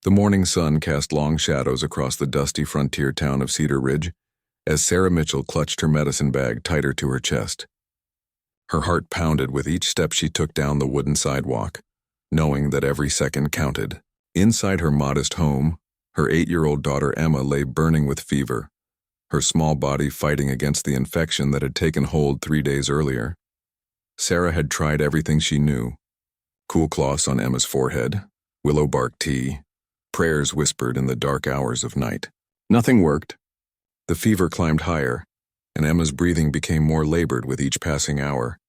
The morning sun cast long shadows across the dusty frontier town of Cedar Ridge as Sarah Mitchell clutched her medicine bag tighter to her chest. Her heart pounded with each step she took down the wooden sidewalk, knowing that every second counted. Inside her modest home, her 8-year-old daughter Emma lay burning with fever, her small body fighting against the infection that had taken hold 3 days earlier. Sarah had tried everything she knew: cool cloths on Emma's forehead, willow bark tea, prayers whispered in the dark hours of night. Nothing worked. The fever climbed higher, and Emma's breathing became more labored with each passing hour.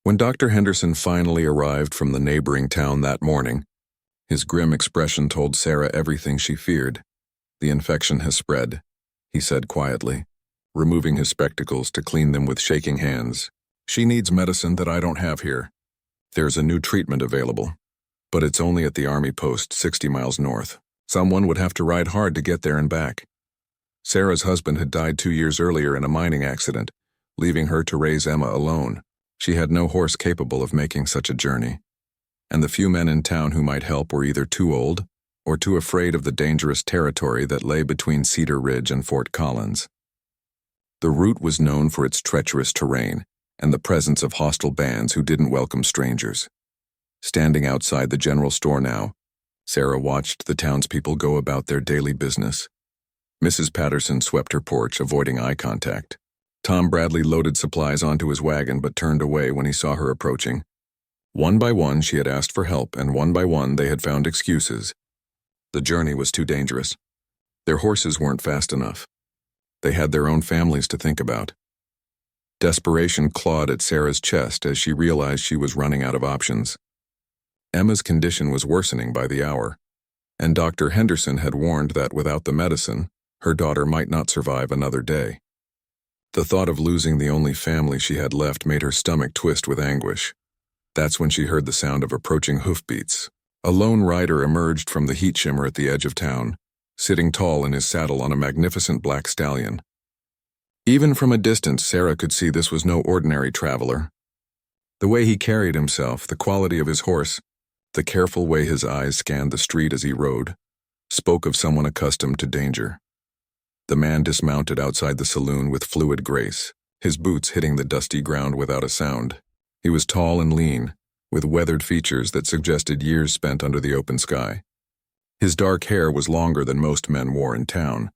When Dr. Henderson finally arrived from the neighboring town that morning, his grim expression told Sarah everything she feared. "The infection has spread," he said quietly, removing his spectacles to clean them with shaking hands. "She needs medicine that I don't have here. There's a new treatment available, but it's only at the Army post 60 miles north. Someone would have to ride hard to get there and back." Sarah's husband had died 2 years earlier in a mining accident, leaving her to raise Emma alone. She had no horse capable of making such a journey, and the few men in town who might help were either too old or too afraid of the dangerous territory that lay between Cedar Ridge and Fort Collins. The route was known for its treacherous terrain and the presence of hostile bands who didn't welcome strangers. Standing outside the general store now, Sarah watched the townspeople go about their daily business. Mrs. Patterson swept her porch, avoiding eye contact. Tom Bradley loaded supplies onto his wagon but turned away when he saw her approaching. One by one she had asked for help, and one by one they had found excuses. The journey was too dangerous. Their horses weren't fast enough. They had their own families to think about. Desperation clawed at Sarah's chest as she realized she was running out of options. Emma's condition was worsening by the hour, and Dr. Henderson had warned that without the medicine, her daughter might not survive another day. The thought of losing the only family she had left made her stomach twist with anguish. That's when she heard the sound of approaching hoofbeats. A lone rider emerged from the heat shimmer at the edge of town, sitting tall in his saddle on a magnificent black stallion. Even from a distance, Sarah could see this was no ordinary traveler. The way he carried himself, the quality of his horse, the careful way his eyes scanned the street as he rode, spoke of someone accustomed to danger. The man dismounted outside the saloon with fluid grace, his boots hitting the dusty ground without a sound. He was tall and lean, with weathered features that suggested years spent under the open sky. His dark hair was longer than most men wore in town,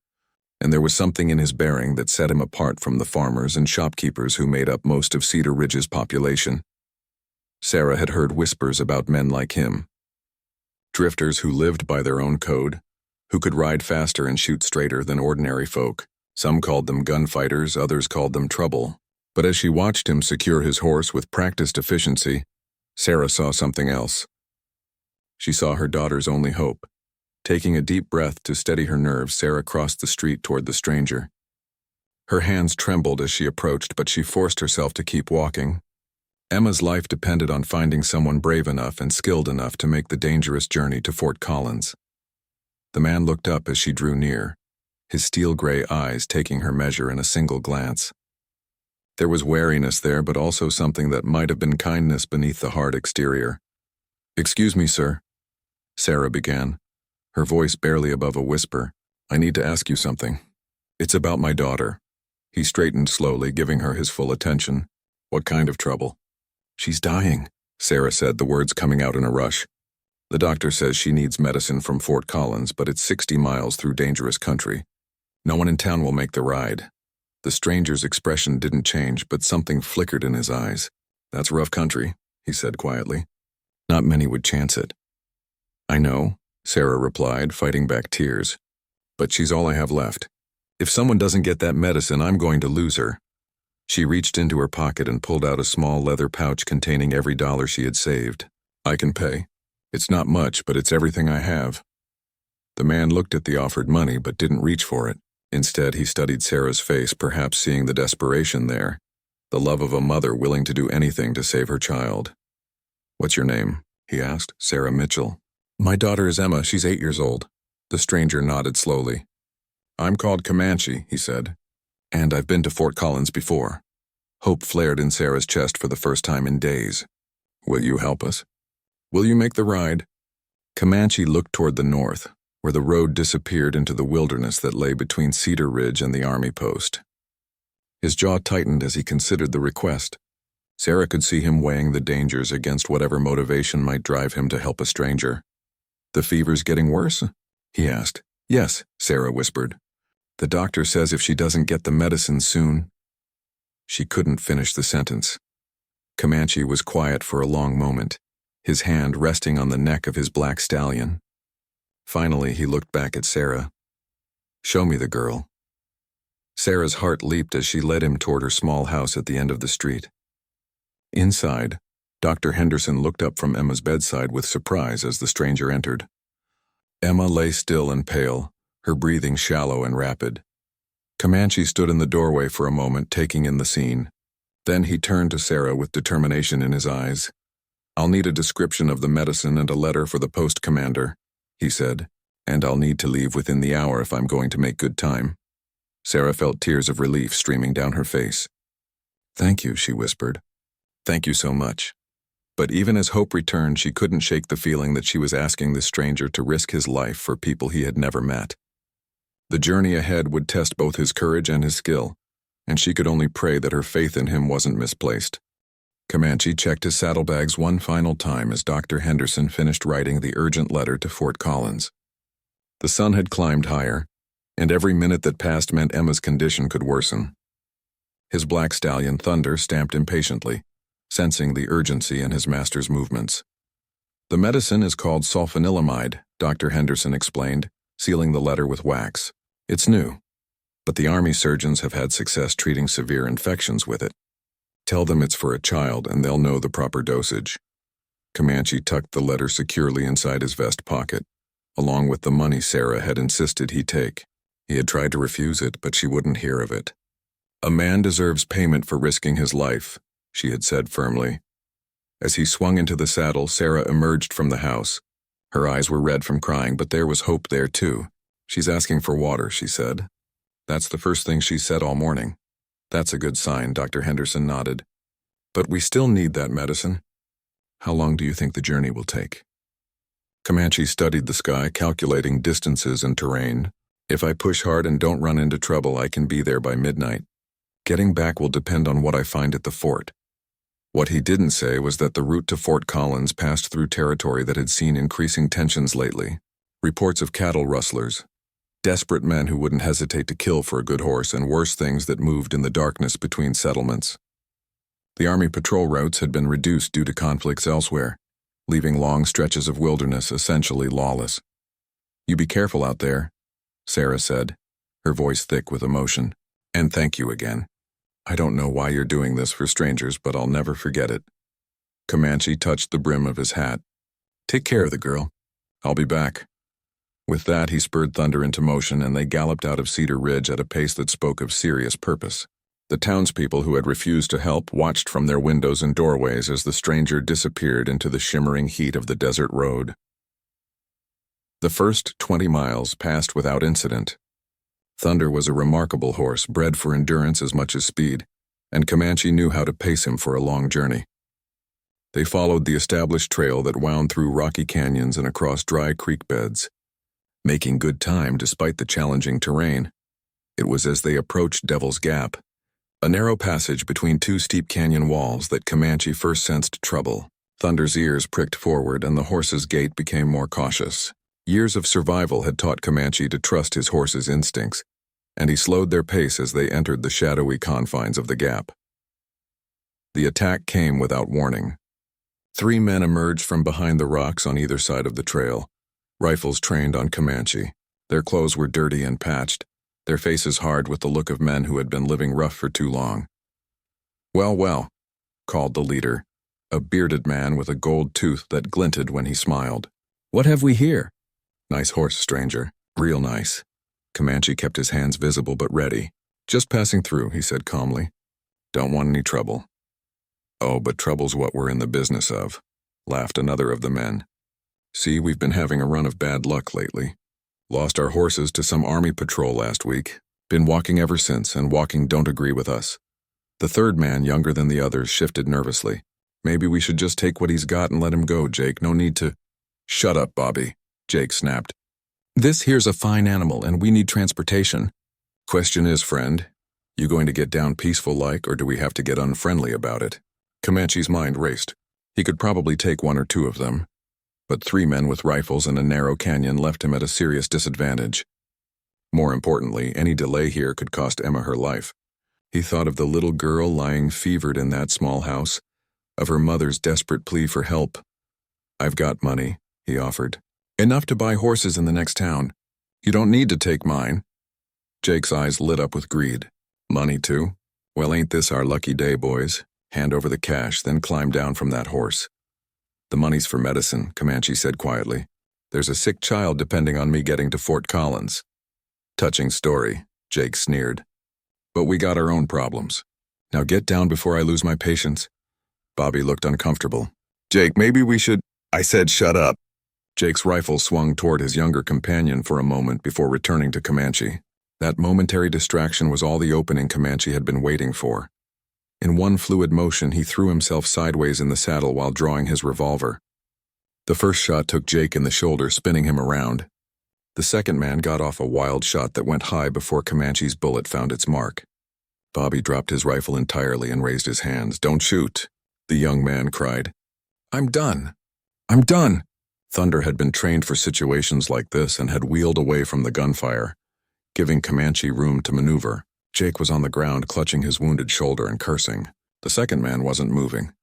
and there was something in his bearing that set him apart from the farmers and shopkeepers who made up most of Cedar Ridge's population. Sarah had heard whispers about men like him. Drifters who lived by their own code, who could ride faster and shoot straighter than ordinary folk. Some called them gunfighters, others called them trouble. But as she watched him secure his horse with practiced efficiency, Sarah saw something else. She saw her daughter's only hope. Taking a deep breath to steady her nerves, Sarah crossed the street toward the stranger. Her hands trembled as she approached, but she forced herself to keep walking. Emma's life depended on finding someone brave enough and skilled enough to make the dangerous journey to Fort Collins. The man looked up as she drew near, his steel-gray eyes taking her measure in a single glance. There was wariness there, but also something that might have been kindness beneath the hard exterior. "Excuse me, sir," Sarah began, her voice barely above a whisper. "I need to ask you something. It's about my daughter." He straightened slowly, giving her his full attention. "What kind of trouble?" "She's dying," Sarah said, the words coming out in a rush. "The doctor says she needs medicine from Fort Collins, but it's 60 miles through dangerous country. No one in town will make the ride." The stranger's expression didn't change, but something flickered in his eyes. "That's rough country," he said quietly. "Not many would chance it." "I know," Sarah replied, fighting back tears. "But she's all I have left. If someone doesn't get that medicine, I'm going to lose her." She reached into her pocket and pulled out a small leather pouch containing every dollar she had saved. "I can pay. It's not much, but it's everything I have." The man looked at the offered money but didn't reach for it. Instead, he studied Sarah's face, perhaps seeing the desperation there, the love of a mother willing to do anything to save her child. "What's your name?" he asked. "Sarah Mitchell." "My daughter is Emma. She's 8 years old." The stranger nodded slowly. "I'm called Comanche," he said, "and I've been to Fort Collins before." Hope flared in Sarah's chest for the first time in days. "Will you help us? Will you make the ride?" Comanche looked toward the north, where the road disappeared into the wilderness that lay between Cedar Ridge and the army post. His jaw tightened as he considered the request. Sarah could see him weighing the dangers against whatever motivation might drive him to help a stranger. "The fever's getting worse?" he asked. "Yes," Sarah whispered. "The doctor says if she doesn't get the medicine soon—" She couldn't finish the sentence. Comanche was quiet for a long moment, his hand resting on the neck of his black stallion. Finally, he looked back at Sarah. "Show me the girl." Sarah's heart leaped as she led him toward her small house at the end of the street. Inside, Dr. Henderson looked up from Emma's bedside with surprise as the stranger entered. Emma lay still and pale, her breathing shallow and rapid. Comanche stood in the doorway for a moment, taking in the scene. Then he turned to Sarah with determination in his eyes. "I'll need a description of the medicine and a letter for the post commander," he said, "and I'll need to leave within the hour if I'm going to make good time." Sarah felt tears of relief streaming down her face. "Thank you," she whispered. "Thank you so much." But even as hope returned, she couldn't shake the feeling that she was asking this stranger to risk his life for people he had never met. The journey ahead would test both his courage and his skill, and she could only pray that her faith in him wasn't misplaced. Comanche checked his saddlebags one final time as Dr. Henderson finished writing the urgent letter to Fort Collins. The sun had climbed higher, and every minute that passed meant Emma's condition could worsen. His black stallion Thunder stamped impatiently, sensing the urgency in his master's movements. "The medicine is called sulfanilamide," Dr. Henderson explained, sealing the letter with wax. "It's new, but the Army surgeons have had success treating severe infections with it. Tell them it's for a child and they'll know the proper dosage." Comanche tucked the letter securely inside his vest pocket, along with the money Sarah had insisted he take. He had tried to refuse it, but she wouldn't hear of it. "A man deserves payment for risking his life," she had said firmly. As he swung into the saddle, Sarah emerged from the house. Her eyes were red from crying, but there was hope there too. "She's asking for water," she said. "That's the first thing she said all morning." "That's a good sign," Dr. Henderson nodded. "But we still need that medicine. How long do you think the journey will take?" Comanche studied the sky, calculating distances and terrain. "If I push hard and don't run into trouble, I can be there by midnight. Getting back will depend on what I find at the fort." What he didn't say was that the route to Fort Collins passed through territory that had seen increasing tensions lately. Reports of cattle rustlers, desperate men who wouldn't hesitate to kill for a good horse, and worse things that moved in the darkness between settlements. The Army patrol routes had been reduced due to conflicts elsewhere, leaving long stretches of wilderness essentially lawless. "You be careful out there," Sarah said, her voice thick with emotion. "And thank you again. I don't know why you're doing this for strangers, but I'll never forget it." Comanche touched the brim of his hat. "Take care of the girl. I'll be back." With that, he spurred Thunder into motion, and they galloped out of Cedar Ridge at a pace that spoke of serious purpose. The townspeople who had refused to help watched from their windows and doorways as the stranger disappeared into the shimmering heat of the desert road. The first 20 miles passed without incident. Thunder was a remarkable horse, bred for endurance as much as speed, and Comanche knew how to pace him for a long journey. They followed the established trail that wound through rocky canyons and across dry creek beds, making good time despite the challenging terrain. It was as they approached Devil's Gap, a narrow passage between two steep canyon walls, that Comanche first sensed trouble. Thunder's ears pricked forward and the horse's gait became more cautious. Years of survival had taught Comanche to trust his horse's instincts, and he slowed their pace as they entered the shadowy confines of the gap. The attack came without warning. 3 men emerged from behind the rocks on either side of the trail, rifles trained on Comanche. Their clothes were dirty and patched, their faces hard with the look of men who had been living rough for too long. "Well, well," called the leader, a bearded man with a gold tooth that glinted when he smiled. "What have we here?" "Nice horse, stranger. Real nice." Comanche kept his hands visible but ready. "Just passing through," he said calmly. "Don't want any trouble." "Oh, but trouble's what we're in the business of," laughed another of the men. "See, we've been having a run of bad luck lately. Lost our horses to some army patrol last week. Been walking ever since, and walking don't agree with us." The third man, younger than the others, shifted nervously. "Maybe we should just take what he's got and let him go, Jake. No need to—" "Shut up, Bobby," Jake snapped. This here's a fine animal and we need transportation. Question is, friend, you going to get down peaceful like, or do we have to get unfriendly about it? Comanche's mind raced. He could probably take one or two of them, but 3 men with rifles in a narrow canyon left him at a serious disadvantage. More importantly, any delay here could cost Emma her life. He thought of the little girl lying fevered in that small house, of her mother's desperate plea for help. I've got money, he offered. Enough to buy horses in the next town. You don't need to take mine. Jake's eyes lit up with greed. Money too? Well, ain't this our lucky day, boys? Hand over the cash, then climb down from that horse. The money's for medicine, Comanche said quietly. There's a sick child depending on me getting to Fort Collins. Touching story, Jake sneered. But we got our own problems. Now get down before I lose my patience. Bobby looked uncomfortable. Jake, maybe we should... I said shut up. Jake's rifle swung toward his younger companion for a moment before returning to Comanche. That momentary distraction was all the opening Comanche had been waiting for. In one fluid motion, he threw himself sideways in the saddle while drawing his revolver. The first shot took Jake in the shoulder, spinning him around. The second man got off a wild shot that went high before Comanche's bullet found its mark. Bobby dropped his rifle entirely and raised his hands. Don't shoot, the young man cried. I'm done. I'm done. Thunder had been trained for situations like this and had wheeled away from the gunfire, giving Comanche room to maneuver. Jake was on the ground clutching his wounded shoulder and cursing. The second man wasn't moving.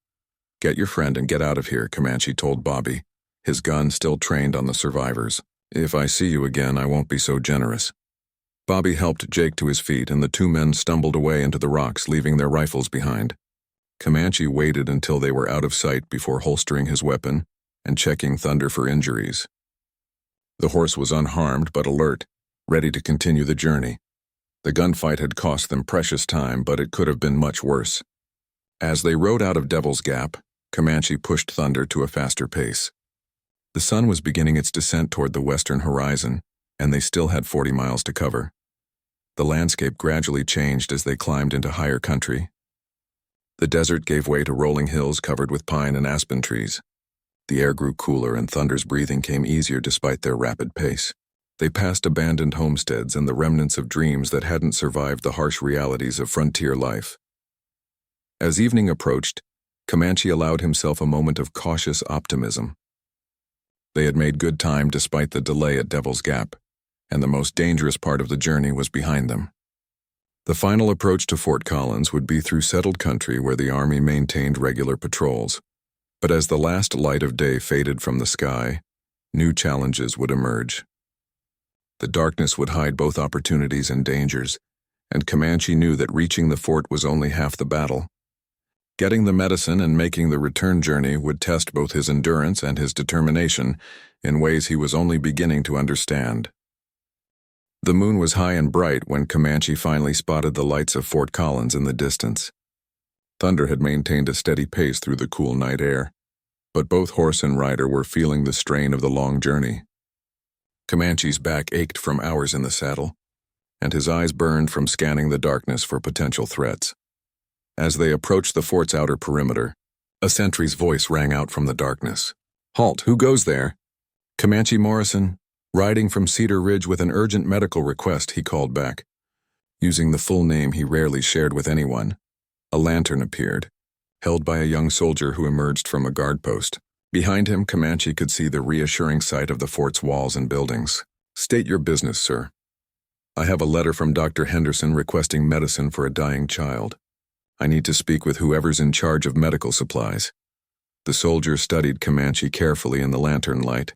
Get your friend and get out of here, Comanche told Bobby, his gun still trained on the survivors. If I see you again, I won't be so generous. Bobby helped Jake to his feet and the 2 men stumbled away into the rocks, leaving their rifles behind. Comanche waited until they were out of sight before holstering his weapon and checking Thunder for injuries. The horse was unharmed but alert, ready to continue the journey. The gunfight had cost them precious time, but it could have been much worse. As they rode out of Devil's Gap, Comanche pushed Thunder to a faster pace. The sun was beginning its descent toward the western horizon, and they still had 40 miles to cover. The landscape gradually changed as they climbed into higher country. The desert gave way to rolling hills covered with pine and aspen trees. The air grew cooler and Thunder's breathing came easier despite their rapid pace. They passed abandoned homesteads and the remnants of dreams that hadn't survived the harsh realities of frontier life. As evening approached, Comanche allowed himself a moment of cautious optimism. They had made good time despite the delay at Devil's Gap, and the most dangerous part of the journey was behind them. The final approach to Fort Collins would be through settled country where the army maintained regular patrols. But as the last light of day faded from the sky, new challenges would emerge. The darkness would hide both opportunities and dangers, and Comanche knew that reaching the fort was only half the battle. Getting the medicine and making the return journey would test both his endurance and his determination in ways he was only beginning to understand. The moon was high and bright when Comanche finally spotted the lights of Fort Collins in the distance. Thunder had maintained a steady pace through the cool night air, but both horse and rider were feeling the strain of the long journey. Comanche's back ached from hours in the saddle, and his eyes burned from scanning the darkness for potential threats. As they approached the fort's outer perimeter, a sentry's voice rang out from the darkness. Halt, who goes there? Comanche Morrison, riding from Cedar Ridge with an urgent medical request, he called back. Using the full name he rarely shared with anyone, a lantern appeared, held by a young soldier who emerged from a guard post. Behind him, Comanche could see the reassuring sight of the fort's walls and buildings. State your business, sir. I have a letter from Dr. Henderson requesting medicine for a dying child. I need to speak with whoever's in charge of medical supplies. The soldier studied Comanche carefully in the lantern light,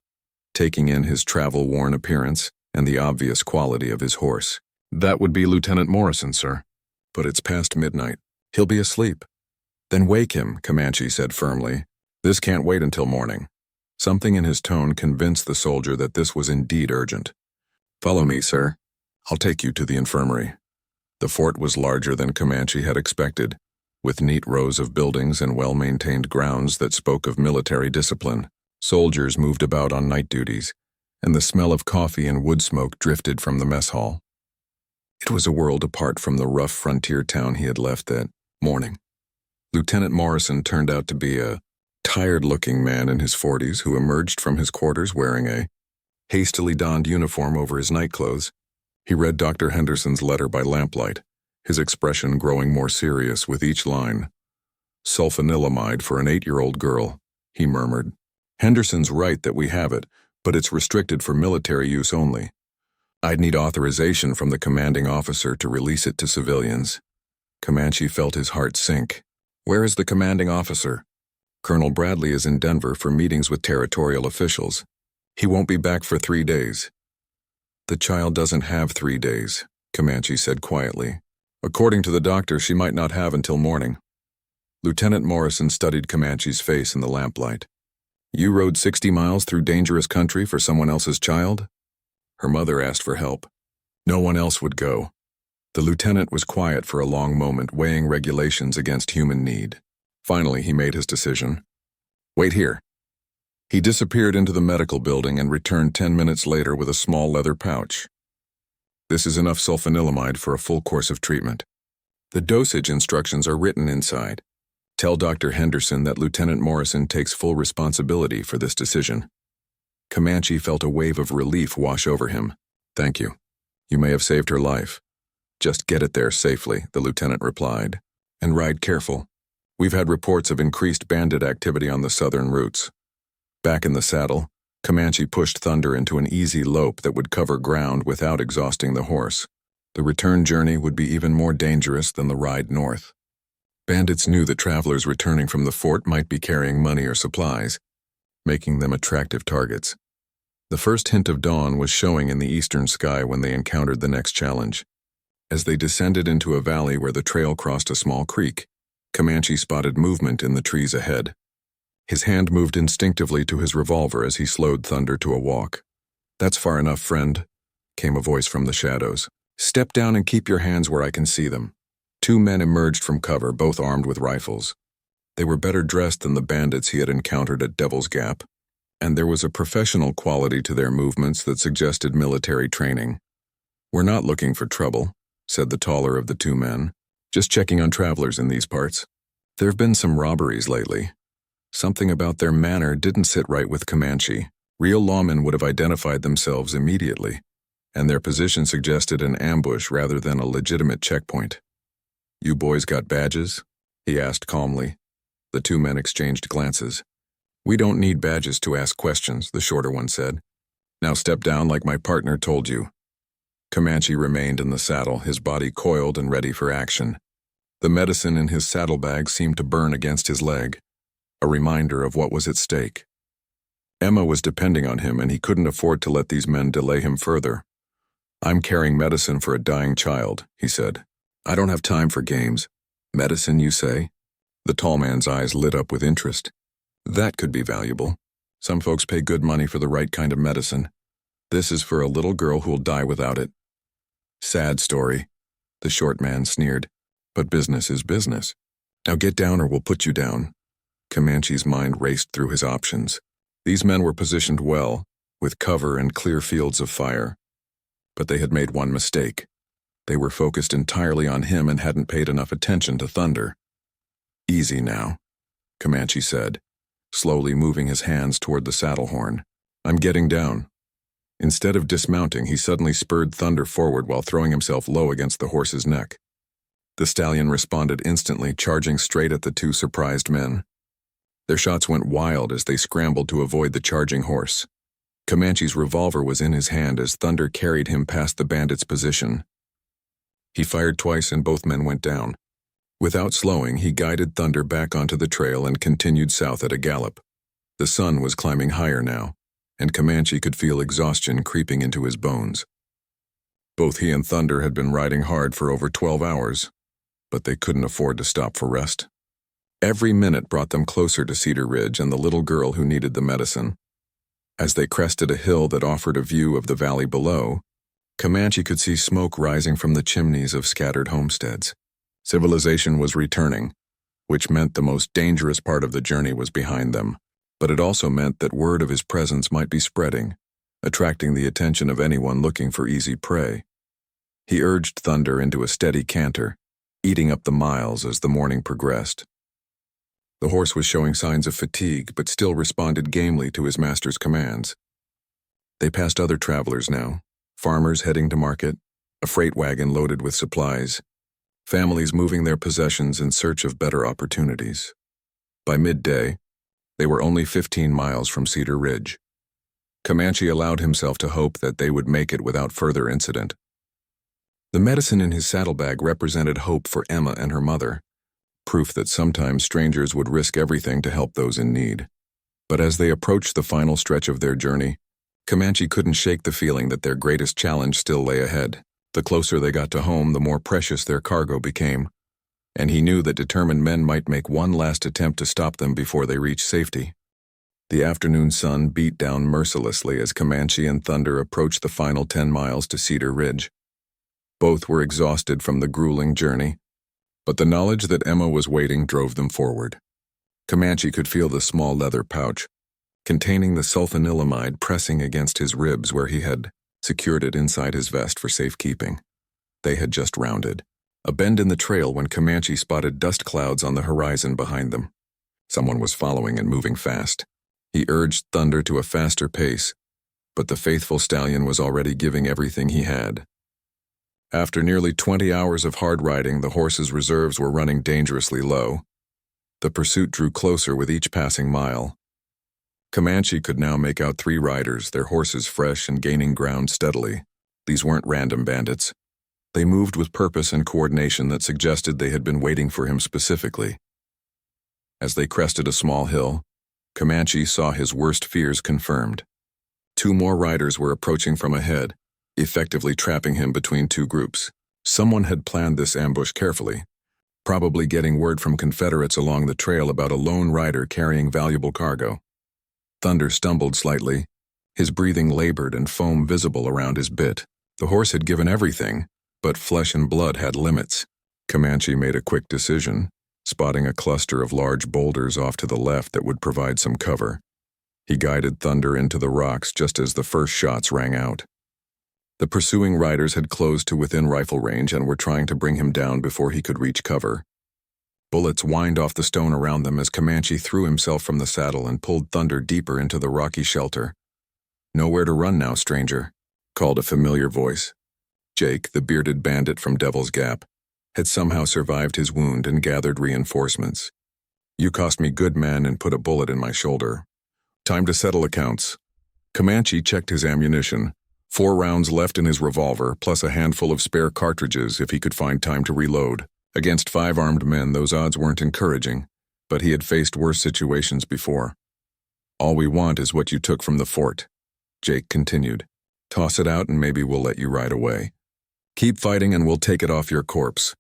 taking in his travel-worn appearance and the obvious quality of his horse. That would be Lieutenant Morrison, sir. But it's past midnight. He'll be asleep. Then wake him, Comanche said firmly. This can't wait until morning. Something in his tone convinced the soldier that this was indeed urgent. Follow me, sir. I'll take you to the infirmary. The fort was larger than Comanche had expected, with neat rows of buildings and well-maintained grounds that spoke of military discipline. Soldiers moved about on night duties, and the smell of coffee and wood smoke drifted from the mess hall. It was a world apart from the rough frontier town he had left that morning. Lieutenant Morrison turned out to be a tired-looking man in his 40s who emerged from his quarters wearing a hastily donned uniform over his nightclothes. He read Dr. Henderson's letter by lamplight, his expression growing more serious with each line. Sulfanilamide for an 8-year-old girl, he murmured. Henderson's right that we have it, but it's restricted for military use only. I'd need authorization from the commanding officer to release it to civilians. Comanche felt his heart sink. Where is the commanding officer? Colonel Bradley is in Denver for meetings with territorial officials. He won't be back for 3 days. The child doesn't have 3 days, Comanche said quietly. According to the doctor, she might not have until morning. Lieutenant Morrison studied Comanche's face in the lamplight. You rode 60 miles through dangerous country for someone else's child? Her mother asked for help. No one else would go. The lieutenant was quiet for a long moment, weighing regulations against human need. Finally, he made his decision. Wait here. He disappeared into the medical building and returned 10 minutes later with a small leather pouch. This is enough sulfanilamide for a full course of treatment. The dosage instructions are written inside. Tell Dr. Henderson that Lieutenant Morrison takes full responsibility for this decision. Comanche felt a wave of relief wash over him. Thank you. You may have saved her life. Just get it there safely, the lieutenant replied. And ride careful. We've had reports of increased bandit activity on the southern routes. Back in the saddle, Comanche pushed Thunder into an easy lope that would cover ground without exhausting the horse. The return journey would be even more dangerous than the ride north. Bandits knew that travelers returning from the fort might be carrying money or supplies, making them attractive targets. The first hint of dawn was showing in the eastern sky when they encountered the next challenge. As they descended into a valley where the trail crossed a small creek, Comanche spotted movement in the trees ahead. His hand moved instinctively to his revolver as he slowed Thunder to a walk. That's far enough, friend, came a voice from the shadows. Step down and keep your hands where I can see them. 2 men emerged from cover, both armed with rifles. They were better dressed than the bandits he had encountered at Devil's Gap, and there was a professional quality to their movements that suggested military training. We're not looking for trouble, said the taller of the 2 men. Just checking on travelers in these parts. There have been some robberies lately. Something about their manner didn't sit right with Comanche. Real lawmen would have identified themselves immediately, and their position suggested an ambush rather than a legitimate checkpoint. You boys got badges? He asked calmly. The 2 men exchanged glances. We don't need badges to ask questions, the shorter one said. Now step down like my partner told you. Comanche remained in the saddle, his body coiled and ready for action. The medicine in his saddlebag seemed to burn against his leg, a reminder of what was at stake. Emma was depending on him, and he couldn't afford to let these men delay him further. I'm carrying medicine for a dying child, he said. I don't have time for games. Medicine, you say? The tall man's eyes lit up with interest. That could be valuable. Some folks pay good money for the right kind of medicine. This is for a little girl who'll die without it. Sad story, the short man sneered. But business is business. Now get down or we'll put you down. Comanche's mind raced through his options. These men were positioned well, with cover and clear fields of fire. But they had made one mistake. They were focused entirely on him and hadn't paid enough attention to Thunder. Easy now, Comanche said, slowly moving his hands toward the saddle horn. I'm getting down. Instead of dismounting, he suddenly spurred Thunder forward while throwing himself low against the horse's neck. The stallion responded instantly, charging straight at the 2 surprised men. Their shots went wild as they scrambled to avoid the charging horse. Comanche's revolver was in his hand as Thunder carried him past the bandit's position. He fired twice and both men went down. Without slowing, he guided Thunder back onto the trail and continued south at a gallop. The sun was climbing higher now, and Comanche could feel exhaustion creeping into his bones. Both he and Thunder had been riding hard for over 12 hours, but they couldn't afford to stop for rest. Every minute brought them closer to Cedar Ridge and the little girl who needed the medicine. As they crested a hill that offered a view of the valley below, Comanche could see smoke rising from the chimneys of scattered homesteads. Civilization was returning, which meant the most dangerous part of the journey was behind them, but it also meant that word of his presence might be spreading, attracting the attention of anyone looking for easy prey. He urged Thunder into a steady canter, eating up the miles as the morning progressed. The horse was showing signs of fatigue, but still responded gamely to his master's commands. They passed other travelers now, farmers heading to market, a freight wagon loaded with supplies, families moving their possessions in search of better opportunities. By midday, they were only 15 miles from Cedar Ridge. Comanche allowed himself to hope that they would make it without further incident. The medicine in his saddlebag represented hope for Emma and her mother, proof that sometimes strangers would risk everything to help those in need. But as they approached the final stretch of their journey, Comanche couldn't shake the feeling that their greatest challenge still lay ahead. The closer they got to home, the more precious their cargo became, and he knew that determined men might make one last attempt to stop them before they reached safety. The afternoon sun beat down mercilessly as Comanche and Thunder approached the final 10 miles to Cedar Ridge. Both were exhausted from the grueling journey, but the knowledge that Emma was waiting drove them forward. Comanche could feel the small leather pouch, containing the sulfanilamide, pressing against his ribs where he had secured it inside his vest for safekeeping. They had just rounded a bend in the trail when Comanche spotted dust clouds on the horizon behind them. Someone was following and moving fast. He urged Thunder to a faster pace, but the faithful stallion was already giving everything he had. After nearly 20 hours of hard riding, the horse's reserves were running dangerously low. The pursuit drew closer with each passing mile. Comanche could now make out 3 riders, their horses fresh and gaining ground steadily. These weren't random bandits. They moved with purpose and coordination that suggested they had been waiting for him specifically. As they crested a small hill, Comanche saw his worst fears confirmed. 2 more riders were approaching from ahead, effectively trapping him between 2 groups. Someone had planned this ambush carefully, probably getting word from Confederates along the trail about a lone rider carrying valuable cargo. Thunder stumbled slightly, his breathing labored and foam visible around his bit. The horse had given everything, but flesh and blood had limits. Comanche made a quick decision, spotting a cluster of large boulders off to the left that would provide some cover. He guided Thunder into the rocks just as the first shots rang out. The pursuing riders had closed to within rifle range and were trying to bring him down before he could reach cover. Bullets whined off the stone around them as Comanche threw himself from the saddle and pulled Thunder deeper into the rocky shelter. "Nowhere to run now, stranger," called a familiar voice. Jake, the bearded bandit from Devil's Gap, had somehow survived his wound and gathered reinforcements. "You cost me good, man, and put a bullet in my shoulder. Time to settle accounts." Comanche checked his ammunition. 4 rounds left in his revolver, plus a handful of spare cartridges if he could find time to reload. Against 5 armed men, those odds weren't encouraging, but he had faced worse situations before. "All we want is what you took from the fort," Jake continued. "Toss it out and maybe we'll let you ride away. Keep fighting and we'll take it off your corpse."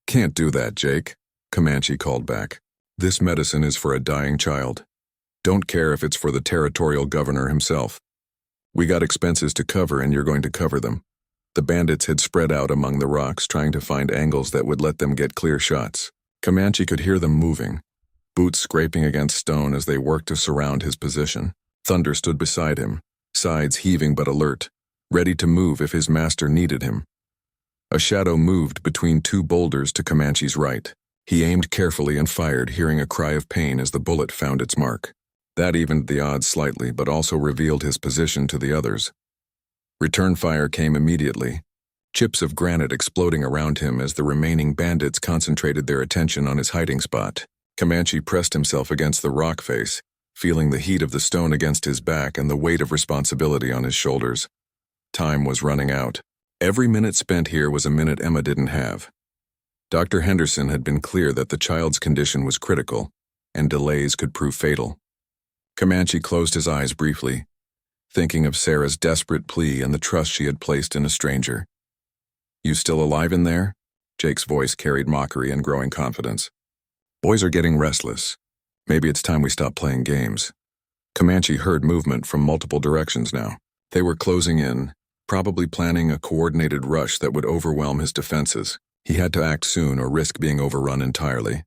"Can't do that, Jake," Comanche called back. "This medicine is for a dying child. Don't care if it's for the territorial governor himself. We got expenses to cover and you're going to cover them." The bandits had spread out among the rocks, trying to find angles that would let them get clear shots. Comanche could hear them moving, boots scraping against stone as they worked to surround his position. Thunder stood beside him, sides heaving but alert, ready to move if his master needed him. A shadow moved between 2 boulders to Comanche's right. He aimed carefully and fired, hearing a cry of pain as the bullet found its mark. That evened the odds slightly, but also revealed his position to the others. Return fire came immediately, chips of granite exploding around him as the remaining bandits concentrated their attention on his hiding spot. Comanche pressed himself against the rock face, feeling the heat of the stone against his back and the weight of responsibility on his shoulders. Time was running out. Every minute spent here was a minute Emma didn't have. Dr. Henderson had been clear that the child's condition was critical, and delays could prove fatal. Comanche closed his eyes briefly, thinking of Sarah's desperate plea and the trust she had placed in a stranger. "You still alive in there?" Jake's voice carried mockery and growing confidence. "Boys are getting restless. Maybe it's time we stop playing games." Comanche heard movement from multiple directions now. They were closing in, probably planning a coordinated rush that would overwhelm his defenses. He had to act soon or risk being overrun entirely.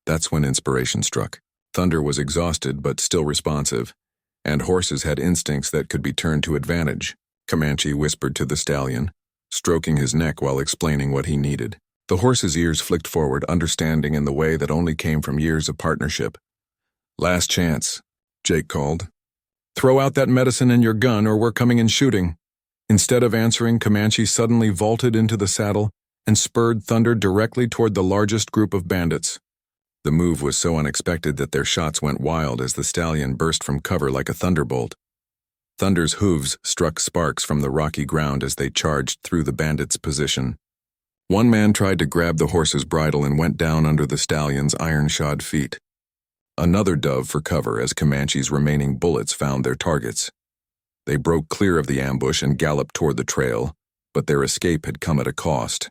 That's when inspiration struck. Thunder was exhausted but still responsive, and horses had instincts that could be turned to advantage. Comanche whispered to the stallion, stroking his neck while explaining what he needed. The horse's ears flicked forward, understanding in the way that only came from years of partnership. "Last chance," Jake called. "Throw out that medicine and your gun or we're coming and shooting." Instead of answering, Comanche suddenly vaulted into the saddle and spurred Thunder directly toward the largest group of bandits. The move was so unexpected that their shots went wild as the stallion burst from cover like a thunderbolt. Thunder's hooves struck sparks from the rocky ground as they charged through the bandits' position. One man tried to grab the horse's bridle and went down under the stallion's iron-shod feet. Another dove for cover as Comanche's remaining bullets found their targets. They broke clear of the ambush and galloped toward the trail, but their escape had come at a cost.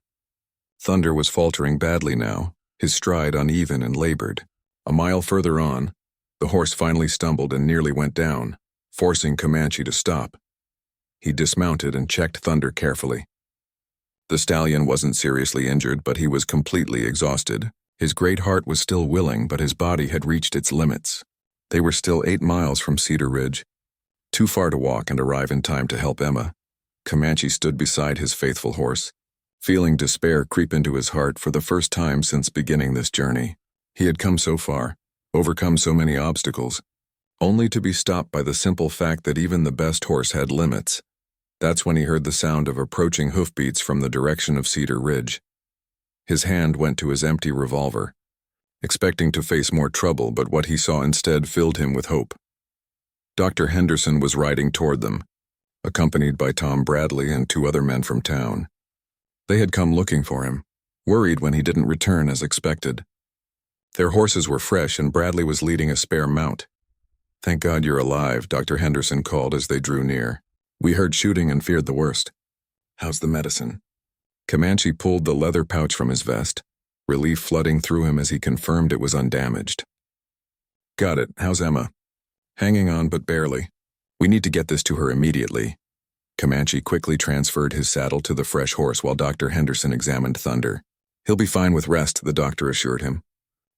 Thunder was faltering badly now, his stride uneven and labored. A mile further on, the horse finally stumbled and nearly went down, forcing Comanche to stop. He dismounted and checked Thunder carefully. The stallion wasn't seriously injured, but he was completely exhausted. His great heart was still willing, but his body had reached its limits. They were still 8 miles from Cedar Ridge. Too far to walk and arrive in time to help Emma. Comanche stood beside his faithful horse, feeling despair creep into his heart for the first time since beginning this journey. He had come so far, overcome so many obstacles, only to be stopped by the simple fact that even the best horse had limits. That's when he heard the sound of approaching hoofbeats from the direction of Cedar Ridge. His hand went to his empty revolver, expecting to face more trouble, but what he saw instead filled him with hope. Dr. Henderson was riding toward them, accompanied by Tom Bradley and 2 other men from town. They had come looking for him, worried when he didn't return as expected. Their horses were fresh and Bradley was leading a spare mount. "Thank God you're alive," Dr. Henderson called as they drew near. "We heard shooting and feared the worst. How's the medicine?" Comanche pulled the leather pouch from his vest, relief flooding through him as he confirmed it was undamaged. "Got it. How's Emma?" "Hanging on, but barely. We need to get this to her immediately." Comanche quickly transferred his saddle to the fresh horse while Dr. Henderson examined Thunder. "He'll be fine with rest," the doctor assured him.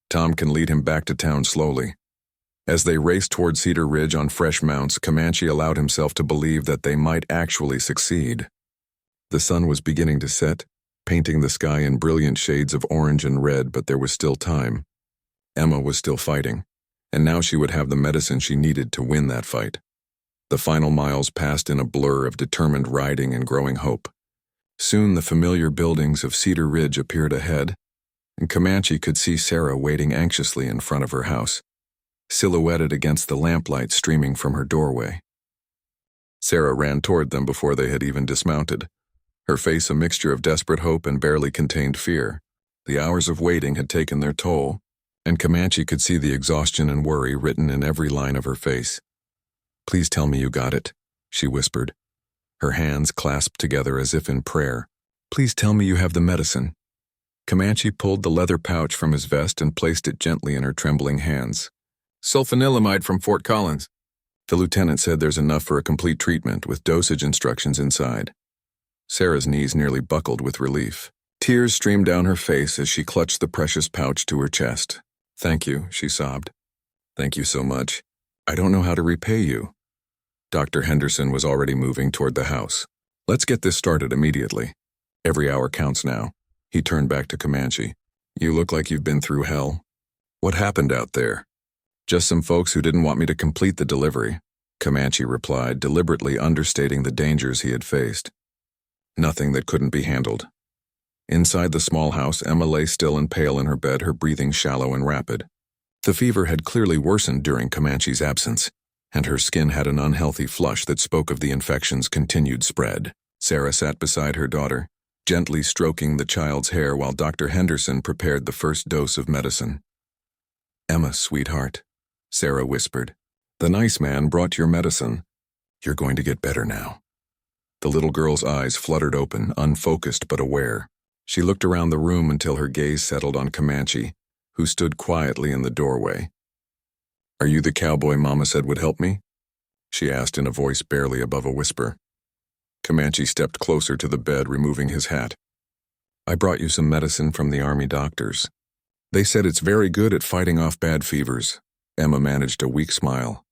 "Tom can lead him back to town slowly." As they raced toward Cedar Ridge on fresh mounts, Comanche allowed himself to believe that they might actually succeed. The sun was beginning to set, painting the sky in brilliant shades of orange and red, but there was still time. Emma was still fighting, and now she would have the medicine she needed to win that fight. The final miles passed in a blur of determined riding and growing hope. Soon the familiar buildings of Cedar Ridge appeared ahead, and Comanche could see Sarah waiting anxiously in front of her house, silhouetted against the lamplight streaming from her doorway. Sarah ran toward them before they had even dismounted, her face a mixture of desperate hope and barely contained fear. The hours of waiting had taken their toll, and Comanche could see the exhaustion and worry written in every line of her face. "Please tell me you got it," she whispered, her hands clasped together as if in prayer. "Please tell me you have the medicine." Comanche pulled the leather pouch from his vest and placed it gently in her trembling hands. "Sulfanilamide from Fort Collins. The lieutenant said there's enough for a complete treatment with dosage instructions inside." Sarah's knees nearly buckled with relief. Tears streamed down her face as she clutched the precious pouch to her chest. "Thank you," she sobbed. "Thank you so much. I don't know how to repay you." Dr. Henderson was already moving toward the house. "Let's get this started immediately. Every hour counts now." He turned back to Comanche. "You look like you've been through hell. What happened out there?" "Just some folks who didn't want me to complete the delivery," Comanche replied, deliberately understating the dangers he had faced. "Nothing that couldn't be handled." Inside the small house, Emma lay still and pale in her bed, her breathing shallow and rapid. The fever had clearly worsened during Comanche's absence, and her skin had an unhealthy flush that spoke of the infection's continued spread. Sarah sat beside her daughter, gently stroking the child's hair while Dr. Henderson prepared the first dose of medicine. "Emma, sweetheart," Sarah whispered, "the nice man brought your medicine. You're going to get better now." The little girl's eyes fluttered open, unfocused but aware. She looked around the room until her gaze settled on Comanche, who stood quietly in the doorway. "Are you the cowboy Mama said would help me?" she asked in a voice barely above a whisper. Comanche stepped closer to the bed, removing his hat. "I brought you some medicine from the army doctors. They said it's very good at fighting off bad fevers." Emma managed a weak smile.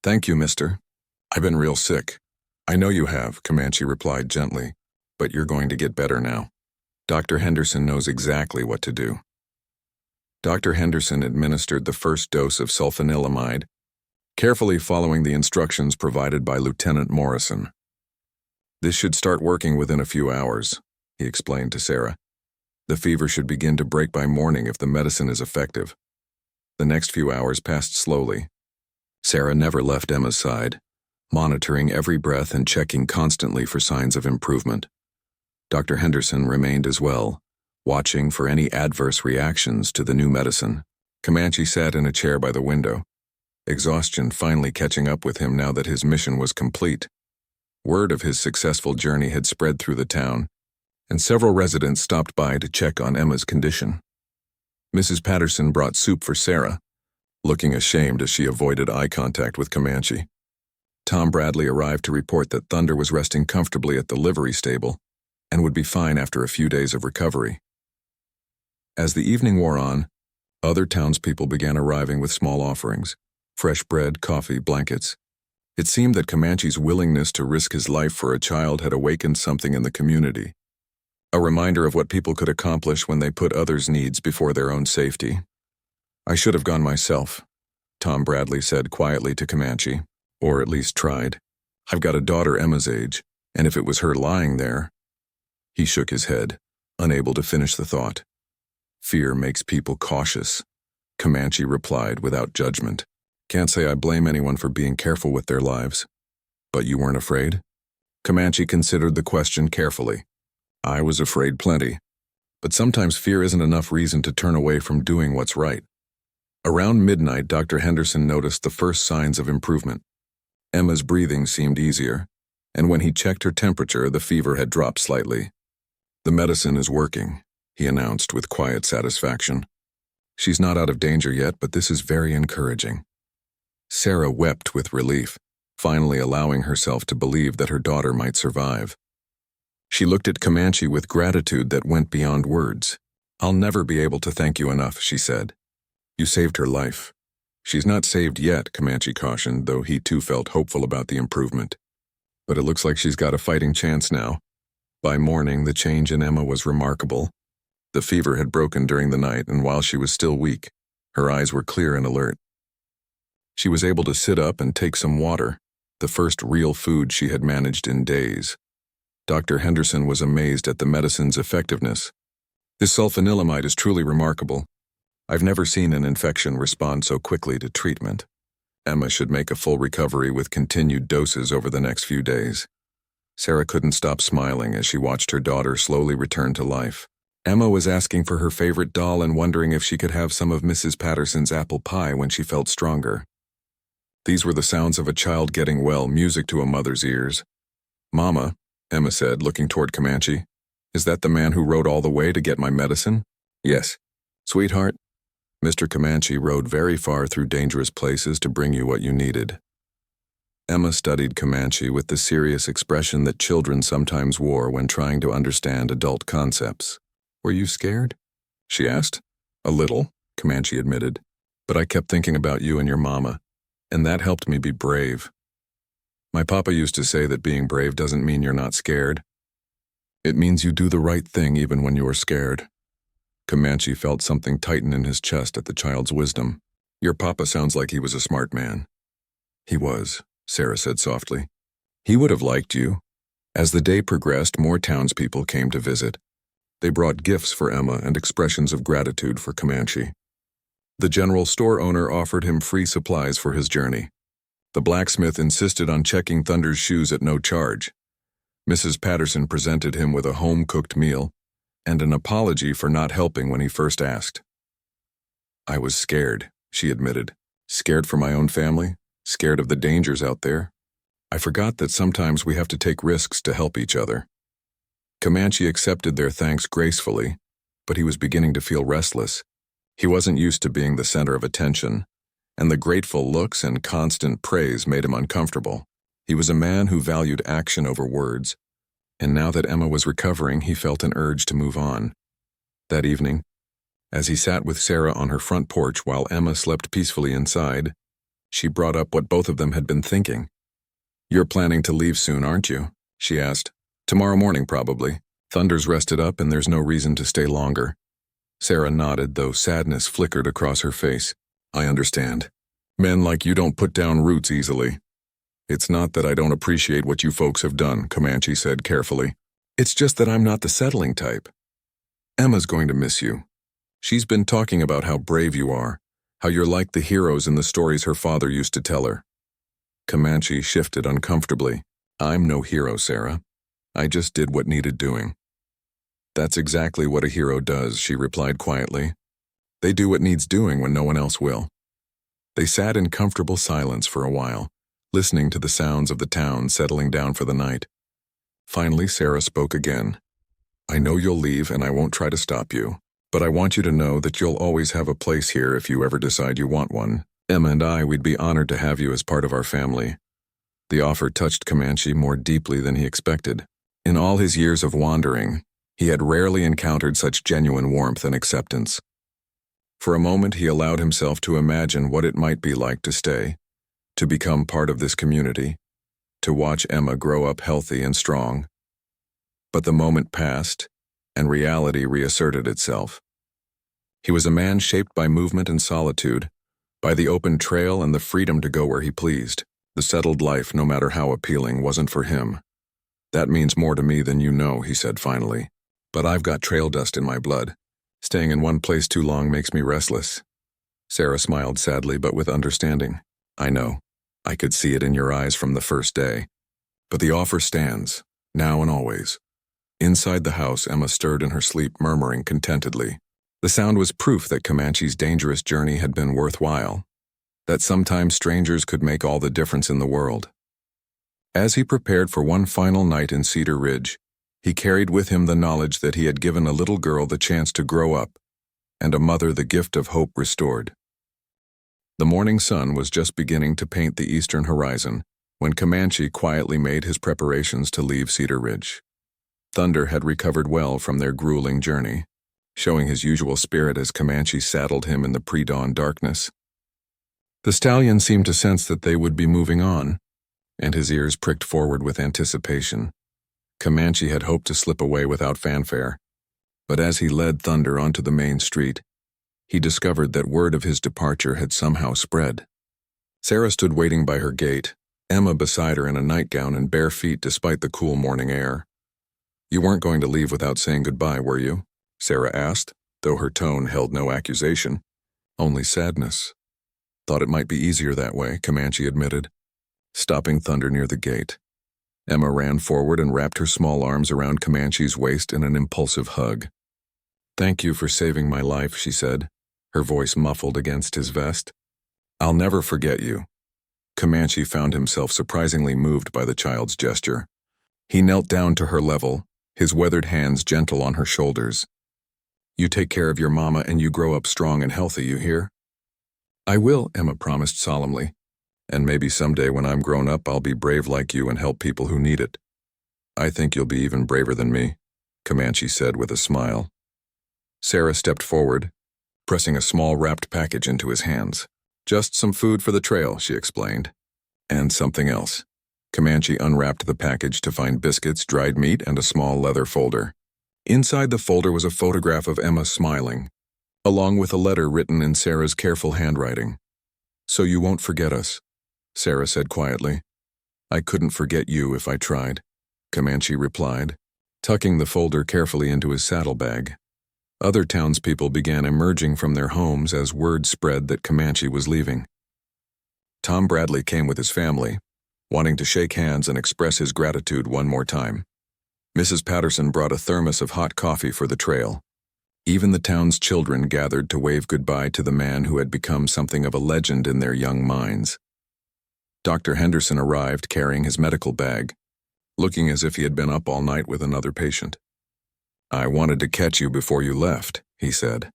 "Thank you, mister. I've been real sick." "I know you have," Comanche replied gently, "but you're going to get better now. Dr. Henderson knows exactly what to do." Dr. Henderson administered the first dose of sulfanilamide, carefully following the instructions provided by Lieutenant Morrison. "This should start working within a few hours," he explained to Sarah. "The fever should begin to break by morning if the medicine is effective." The next few hours passed slowly. Sarah never left Emma's side, monitoring every breath and checking constantly for signs of improvement. Dr. Henderson remained as well, watching for any adverse reactions to the new medicine. Comanche sat in a chair by the window, exhaustion finally catching up with him now that his mission was complete. Word of his successful journey had spread through the town, and several residents stopped by to check on Emma's condition. Mrs. Patterson brought soup for Sarah, looking ashamed as she avoided eye contact with Comanche. Tom Bradley arrived to report that Thunder was resting comfortably at the livery stable and would be fine after a few days of recovery. As the evening wore on, other townspeople began arriving with small offerings: fresh bread, coffee, blankets. It seemed that Comanche's willingness to risk his life for a child had awakened something in the community, a reminder of what people could accomplish when they put others' needs before their own safety. "I should have gone myself," Tom Bradley said quietly to Comanche, or at least tried. "I've got a daughter Emma's age, and if it was her lying there—" He shook his head, unable to finish the thought. "Fear makes people cautious," Comanche replied without judgment. "Can't say I blame anyone for being careful with their lives." "But you weren't afraid?" Comanche considered the question carefully. "I was afraid plenty, but sometimes fear isn't enough reason to turn away from doing what's right." Around midnight, Dr. Henderson noticed the first signs of improvement. Emma's breathing seemed easier, and when he checked her temperature, the fever had dropped slightly. "The medicine is working," he announced with quiet satisfaction. "She's not out of danger yet, but this is very encouraging." Sarah wept with relief, finally allowing herself to believe that her daughter might survive. She looked at Comanche with gratitude that went beyond words. "I'll never be able to thank you enough," she said. "You saved her life." "She's not saved yet," Comanche cautioned, though he too felt hopeful about the improvement. "But it looks like she's got a fighting chance now." By morning, the change in Emma was remarkable. The fever had broken during the night, and while she was still weak, her eyes were clear and alert. She was able to sit up and take some water, the first real food she had managed in days. Dr. Henderson was amazed at the medicine's effectiveness. "This sulfanilamide is truly remarkable. I've never seen an infection respond so quickly to treatment. Emma should make a full recovery with continued doses over the next few days." Sarah couldn't stop smiling as she watched her daughter slowly return to life. Emma was asking for her favorite doll and wondering if she could have some of Mrs. Patterson's apple pie when she felt stronger. These were the sounds of a child getting well, music to a mother's ears. "Mama," Emma said, looking toward Comanche, "is that the man who rode all the way to get my medicine?" "Yes." "Sweetheart, Mr. Comanche rode very far through dangerous places to bring you what you needed." Emma studied Comanche with the serious expression that children sometimes wore when trying to understand adult concepts. "Were you scared?" she asked. "A little," Comanche admitted, "but I kept thinking about you and your mama, and that helped me be brave. My papa used to say that being brave doesn't mean you're not scared. It means you do the right thing even when you are scared." Comanche felt something tighten in his chest at the child's wisdom. "Your papa sounds like he was a smart man." "He was," Sarah said softly. "He would have liked you." As the day progressed, more townspeople came to visit. They brought gifts for Emma and expressions of gratitude for Comanche. The general store owner offered him free supplies for his journey. The blacksmith insisted on checking Thunder's shoes at no charge. Mrs. Patterson presented him with a home-cooked meal and an apology for not helping when he first asked. "I was scared," she admitted. "Scared for my own family, scared of the dangers out there. I forgot that sometimes we have to take risks to help each other." Comanche accepted their thanks gracefully, but he was beginning to feel restless. He wasn't used to being the center of attention, and the grateful looks and constant praise made him uncomfortable. He was a man who valued action over words, and now that Emma was recovering, he felt an urge to move on. That evening, as he sat with Sarah on her front porch while Emma slept peacefully inside, she brought up what both of them had been thinking. "You're planning to leave soon, aren't you?" she asked. "Tomorrow morning, probably. Thunder's rested up and there's no reason to stay longer." Sarah nodded, though sadness flickered across her face. "I understand. Men like you don't put down roots easily. It's not that I don't appreciate what you folks have done, Comanche said carefully. It's just that I'm not the settling type. Emma's going to miss you. She's been talking about how brave you are, how you're like the heroes in the stories her father used to tell her. Comanche shifted uncomfortably. I'm no hero, Sarah. I just did what needed doing. That's exactly what a hero does, she replied quietly. They do what needs doing when no one else will. They sat in comfortable silence for a while, listening to the sounds of the town settling down for the night. Finally, Sarah spoke again. I know you'll leave and I won't try to stop you, but I want you to know that you'll always have a place here if you ever decide you want one. Emma and we'd be honored to have you as part of our family. The offer touched Comanche more deeply than he expected. In all his years of wandering, he had rarely encountered such genuine warmth and acceptance. For a moment, he allowed himself to imagine what it might be like to stay, to become part of this community, to watch Emma grow up healthy and strong. But the moment passed, and reality reasserted itself. He was a man shaped by movement and solitude, by the open trail and the freedom to go where he pleased. The settled life, no matter how appealing, wasn't for him. That means more to me than you know, he said finally. But I've got trail dust in my blood. Staying in one place too long makes me restless. Sarah smiled sadly but with understanding. I know. I could see it in your eyes from the first day. But the offer stands, now and always. Inside the house, Emma stirred in her sleep, murmuring contentedly. The sound was proof that Comanche's dangerous journey had been worthwhile, that sometimes strangers could make all the difference in the world. As he prepared for one final night in Cedar Ridge, he carried with him the knowledge that he had given a little girl the chance to grow up, and a mother the gift of hope restored. The morning sun was just beginning to paint the eastern horizon when Comanche quietly made his preparations to leave Cedar Ridge. Thunder had recovered well from their grueling journey, showing his usual spirit as Comanche saddled him in the pre-dawn darkness. The stallion seemed to sense that they would be moving on, and his ears pricked forward with anticipation. Comanche had hoped to slip away without fanfare, but as he led Thunder onto the main street, he discovered that word of his departure had somehow spread. Sarah stood waiting by her gate, Emma beside her in a nightgown and bare feet despite the cool morning air. You weren't going to leave without saying goodbye, were you? Sarah asked, though her tone held no accusation, only sadness. Thought it might be easier that way, Comanche admitted, stopping Thunder near the gate. Emma ran forward and wrapped her small arms around Comanche's waist in an impulsive hug. Thank you for saving my life, she said, her voice muffled against his vest. I'll never forget you. Comanche found himself surprisingly moved by the child's gesture. He knelt down to her level, his weathered hands gentle on her shoulders. You take care of your mama and you grow up strong and healthy, you hear? I will, Emma promised solemnly. And maybe someday when I'm grown up, I'll be brave like you and help people who need it. I think you'll be even braver than me, Comanche said with a smile. Sarah stepped forward, pressing a small wrapped package into his hands. Just some food for the trail, she explained. And something else. Comanche unwrapped the package to find biscuits, dried meat, and a small leather folder. Inside the folder was a photograph of Emma smiling, along with a letter written in Sarah's careful handwriting. So you won't forget us, Sarah said quietly. I couldn't forget you if I tried, Comanche replied, tucking the folder carefully into his saddlebag. Other townspeople began emerging from their homes as word spread that Comanche was leaving. Tom Bradley came with his family, wanting to shake hands and express his gratitude one more time. Mrs. Patterson brought a thermos of hot coffee for the trail. Even the town's children gathered to wave goodbye to the man who had become something of a legend in their young minds. Dr. Henderson arrived carrying his medical bag, looking as if he had been up all night with another patient. I wanted to catch you before you left, he said.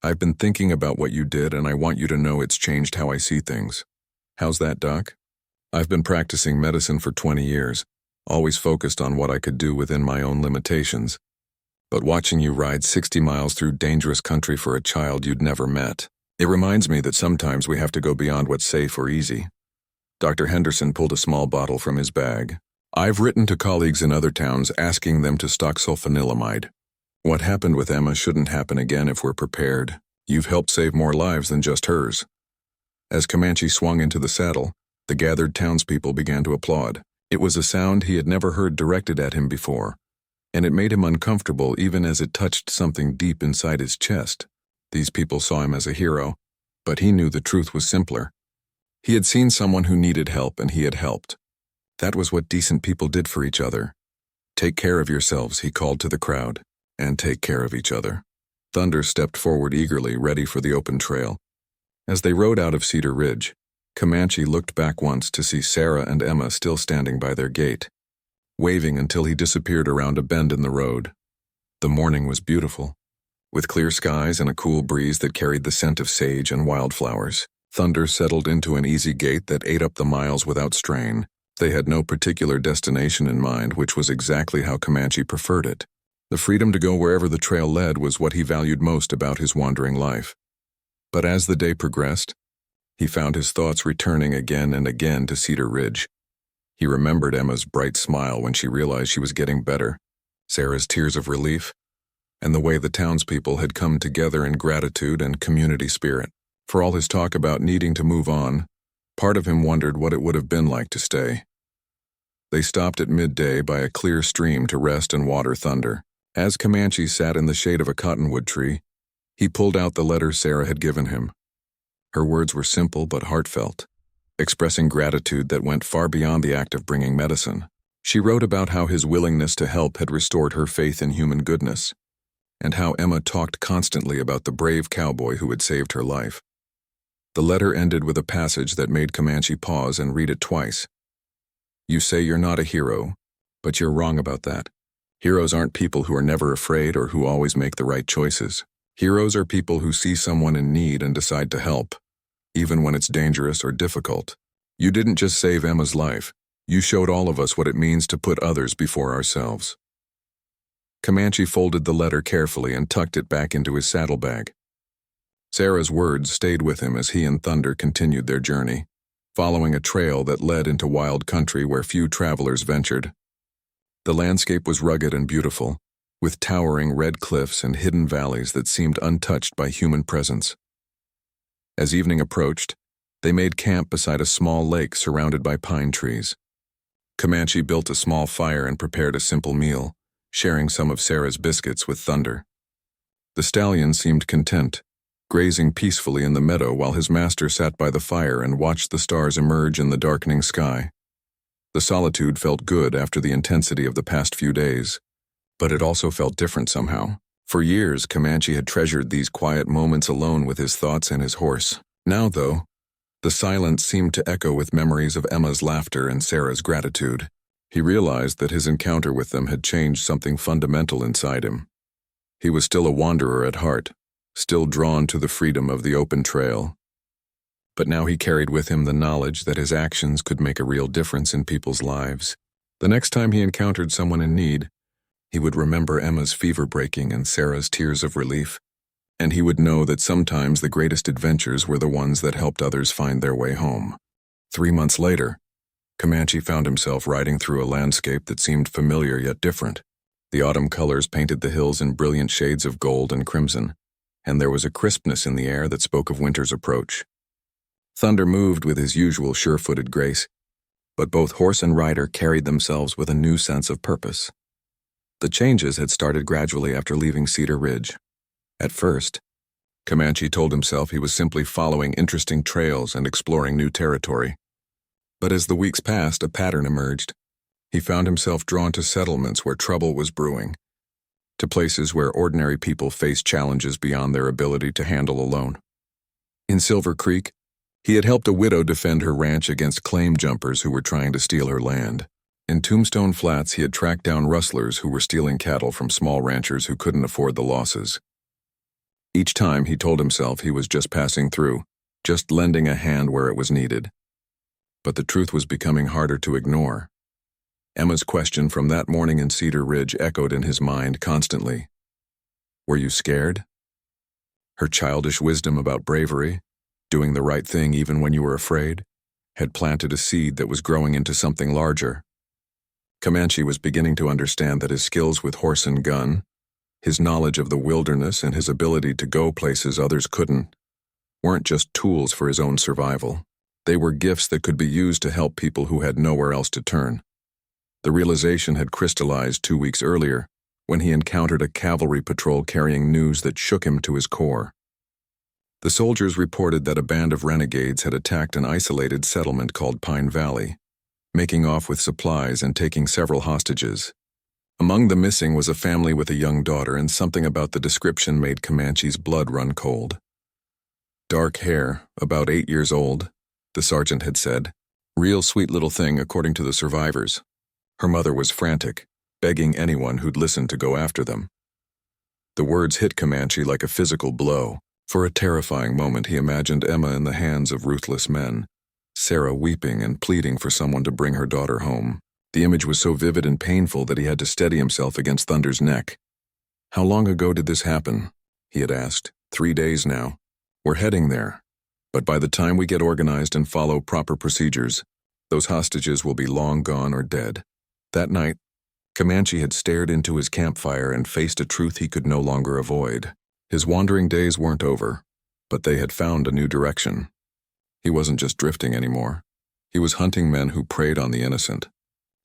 I've been thinking about what you did and I want you to know it's changed how I see things. How's that, Doc? I've been practicing medicine for 20 years, always focused on what I could do within my own limitations. But watching you ride 60 miles through dangerous country for a child you'd never met, it reminds me that sometimes we have to go beyond what's safe or easy. Dr. Henderson pulled a small bottle from his bag. I've written to colleagues in other towns asking them to stock sulfanilamide. What happened with Emma shouldn't happen again if we're prepared. You've helped save more lives than just hers. As Comanche swung into the saddle, the gathered townspeople began to applaud. It was a sound he had never heard directed at him before, and it made him uncomfortable even as it touched something deep inside his chest. These people saw him as a hero, but he knew the truth was simpler. He had seen someone who needed help, and he had helped. That was what decent people did for each other. "Take care of yourselves," he called to the crowd, "and take care of each other." Thunder stepped forward eagerly, ready for the open trail. As they rode out of Cedar Ridge, Comanche looked back once to see Sarah and Emma still standing by their gate, waving until he disappeared around a bend in the road. The morning was beautiful, with clear skies and a cool breeze that carried the scent of sage and wildflowers. Thunder settled into an easy gait that ate up the miles without strain. They had no particular destination in mind, which was exactly how Comanche preferred it. The freedom to go wherever the trail led was what he valued most about his wandering life. But as the day progressed, he found his thoughts returning again and again to Cedar Ridge. He remembered Emma's bright smile when she realized she was getting better, Sarah's tears of relief, and the way the townspeople had come together in gratitude and community spirit. For all his talk about needing to move on, part of him wondered what it would have been like to stay. They stopped at midday by a clear stream to rest and water Thunder. As Comanche sat in the shade of a cottonwood tree, he pulled out the letter Sarah had given him. Her words were simple but heartfelt, expressing gratitude that went far beyond the act of bringing medicine. She wrote about how his willingness to help had restored her faith in human goodness, and how Emma talked constantly about the brave cowboy who had saved her life. The letter ended with a passage that made Comanche pause and read it twice. "You say you're not a hero, but you're wrong about that. Heroes aren't people who are never afraid or who always make the right choices. Heroes are people who see someone in need and decide to help, even when it's dangerous or difficult. You didn't just save Emma's life, you showed all of us what it means to put others before ourselves." Comanche folded the letter carefully and tucked it back into his saddlebag. Sarah's words stayed with him as he and Thunder continued their journey, following a trail that led into wild country where few travelers ventured. The landscape was rugged and beautiful, with towering red cliffs and hidden valleys that seemed untouched by human presence. As evening approached, they made camp beside a small lake surrounded by pine trees. Comanche built a small fire and prepared a simple meal, sharing some of Sarah's biscuits with Thunder. The stallion seemed content, grazing peacefully in the meadow while his master sat by the fire and watched the stars emerge in the darkening sky. The solitude felt good after the intensity of the past few days, but it also felt different somehow. For years, Comanche had treasured these quiet moments alone with his thoughts and his horse. Now, though, the silence seemed to echo with memories of Emma's laughter and Sarah's gratitude. He realized that his encounter with them had changed something fundamental inside him. He was still a wanderer at heart, still drawn to the freedom of the open trail. But now he carried with him the knowledge that his actions could make a real difference in people's lives. The next time he encountered someone in need, he would remember Emma's fever breaking and Sarah's tears of relief, and he would know that sometimes the greatest adventures were the ones that helped others find their way home. 3 months later, Comanche found himself riding through a landscape that seemed familiar yet different. The autumn colors painted the hills in brilliant shades of gold and crimson, and there was a crispness in the air that spoke of winter's approach. Thunder moved with his usual sure-footed grace, but both horse and rider carried themselves with a new sense of purpose. The changes had started gradually after leaving Cedar Ridge. At first, Comanche told himself he was simply following interesting trails and exploring new territory. But as the weeks passed, a pattern emerged. He found himself drawn to settlements where trouble was brewing, to places where ordinary people faced challenges beyond their ability to handle alone. In Silver Creek, he had helped a widow defend her ranch against claim jumpers who were trying to steal her land. In Tombstone Flats, he had tracked down rustlers who were stealing cattle from small ranchers who couldn't afford the losses. Each time he told himself he was just passing through, just lending a hand where it was needed. But the truth was becoming harder to ignore. Emma's question from that morning in Cedar Ridge echoed in his mind constantly. Were you scared? Her childish wisdom about bravery, doing the right thing even when you were afraid, had planted a seed that was growing into something larger. Comanche was beginning to understand that his skills with horse and gun, his knowledge of the wilderness and his ability to go places others couldn't, weren't just tools for his own survival. They were gifts that could be used to help people who had nowhere else to turn. The realization had crystallized 2 weeks earlier when he encountered a cavalry patrol carrying news that shook him to his core. The soldiers reported that a band of renegades had attacked an isolated settlement called Pine Valley, making off with supplies and taking several hostages. Among the missing was a family with a young daughter, and something about the description made Comanche's blood run cold. Dark hair, about 8 years old, the sergeant had said. Real sweet little thing, according to the survivors. Her mother was frantic, begging anyone who'd listen to go after them. The words hit Comanche like a physical blow. For a terrifying moment, he imagined Emma in the hands of ruthless men, Sarah weeping and pleading for someone to bring her daughter home. The image was so vivid and painful that he had to steady himself against Thunder's neck. "How long ago did this happen?" he had asked. 3 days now. "We're heading there. But by the time we get organized and follow proper procedures, those hostages will be long gone or dead." That night, Comanche had stared into his campfire and faced a truth he could no longer avoid. His wandering days weren't over, but they had found a new direction. He wasn't just drifting anymore. He was hunting men who preyed on the innocent,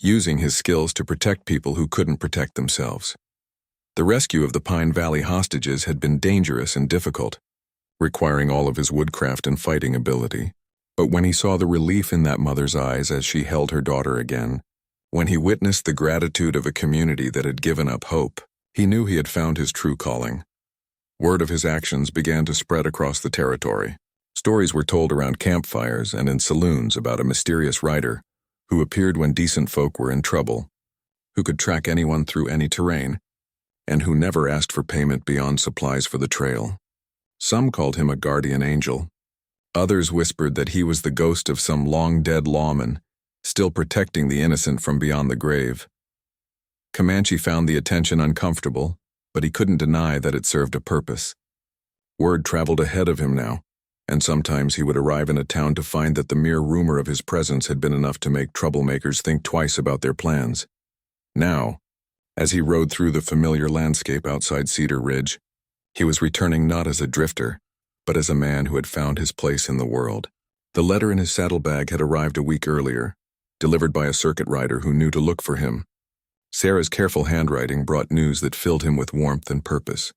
using his skills to protect people who couldn't protect themselves. The rescue of the Pine Valley hostages had been dangerous and difficult, requiring all of his woodcraft and fighting ability. But when he saw the relief in that mother's eyes as she held her daughter again, when he witnessed the gratitude of a community that had given up hope, he knew he had found his true calling. Word of his actions began to spread across the territory. Stories were told around campfires and in saloons about a mysterious rider who appeared when decent folk were in trouble, who could track anyone through any terrain, and who never asked for payment beyond supplies for the trail. Some called him a guardian angel. Others whispered that he was the ghost of some long-dead lawman, still protecting the innocent from beyond the grave. Comanche found the attention uncomfortable, but he couldn't deny that it served a purpose. Word traveled ahead of him now, and sometimes he would arrive in a town to find that the mere rumor of his presence had been enough to make troublemakers think twice about their plans. Now, as he rode through the familiar landscape outside Cedar Ridge, he was returning not as a drifter, but as a man who had found his place in the world. The letter in his saddlebag had arrived a week earlier, delivered by a circuit rider who knew to look for him. Sarah's careful handwriting brought news that filled him with warmth and purpose.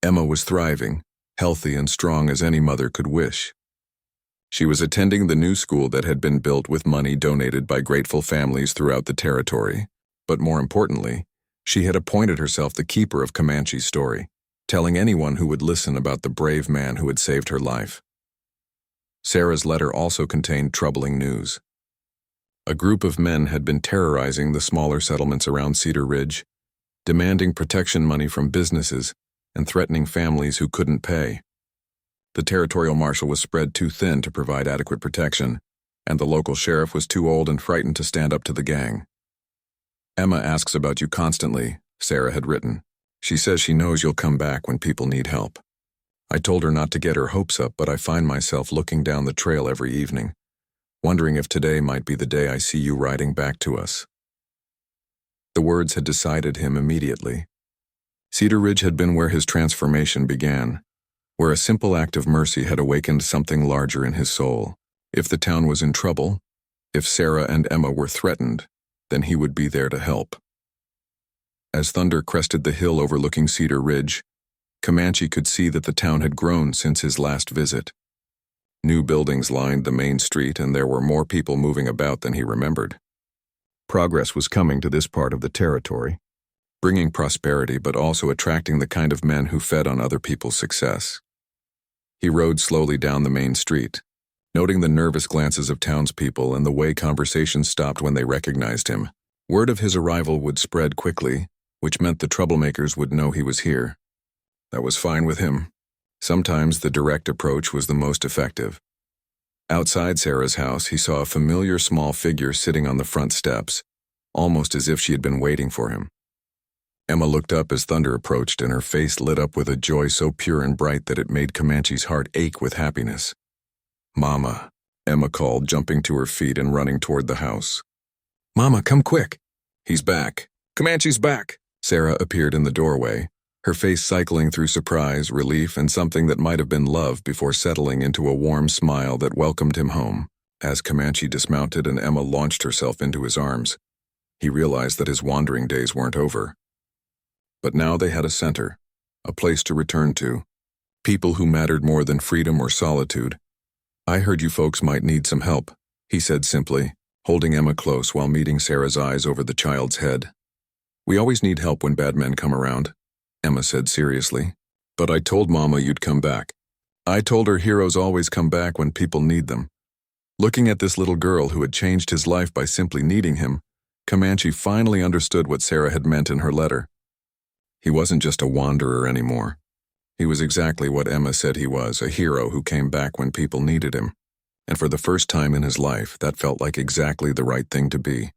Emma was thriving, healthy and strong as any mother could wish. She was attending the new school that had been built with money donated by grateful families throughout the territory. But more importantly, she had appointed herself the keeper of Comanche's story, telling anyone who would listen about the brave man who had saved her life. Sarah's letter also contained troubling news. A group of men had been terrorizing the smaller settlements around Cedar Ridge, demanding protection money from businesses and threatening families who couldn't pay. The territorial marshal was spread too thin to provide adequate protection, and the local sheriff was too old and frightened to stand up to the gang. "Emma asks about you constantly," Sarah had written. "She says she knows you'll come back when people need help. I told her not to get her hopes up, but I find myself looking down the trail every evening, wondering if today might be the day I see you riding back to us." The words had decided him immediately. Cedar Ridge had been where his transformation began, where a simple act of mercy had awakened something larger in his soul. If the town was in trouble, if Sarah and Emma were threatened, then he would be there to help. As Thunder crested the hill overlooking Cedar Ridge, Comanche could see that the town had grown since his last visit. New buildings lined the main street, and there were more people moving about than he remembered. Progress was coming to this part of the territory, bringing prosperity but also attracting the kind of men who fed on other people's success. He rode slowly down the main street, noting the nervous glances of townspeople and the way conversations stopped when they recognized him. Word of his arrival would spread quickly, which meant the troublemakers would know he was here. That was fine with him. Sometimes the direct approach was the most effective. Outside Sarah's house, he saw a familiar small figure sitting on the front steps, almost as if she had been waiting for him. Emma looked up as Thunder approached, and her face lit up with a joy so pure and bright that it made Comanche's heart ache with happiness. "Mama," Emma called, jumping to her feet and running toward the house. "Mama, come quick. He's back. Comanche's back." Sarah appeared in the doorway, her face cycling through surprise, relief, and something that might have been love before settling into a warm smile that welcomed him home. As Comanche dismounted and Emma launched herself into his arms, he realized that his wandering days weren't over. But now they had a center, a place to return to, people who mattered more than freedom or solitude. "I heard you folks might need some help," he said simply, holding Emma close while meeting Sarah's eyes over the child's head. "We always need help when bad men come around," Emma said seriously. "But I told Mama you'd come back. I told her heroes always come back when people need them." Looking at this little girl who had changed his life by simply needing him, Comanche finally understood what Sarah had meant in her letter. He wasn't just a wanderer anymore. He was exactly what Emma said he was, a hero who came back when people needed him. And for the first time in his life, that felt like exactly the right thing to be.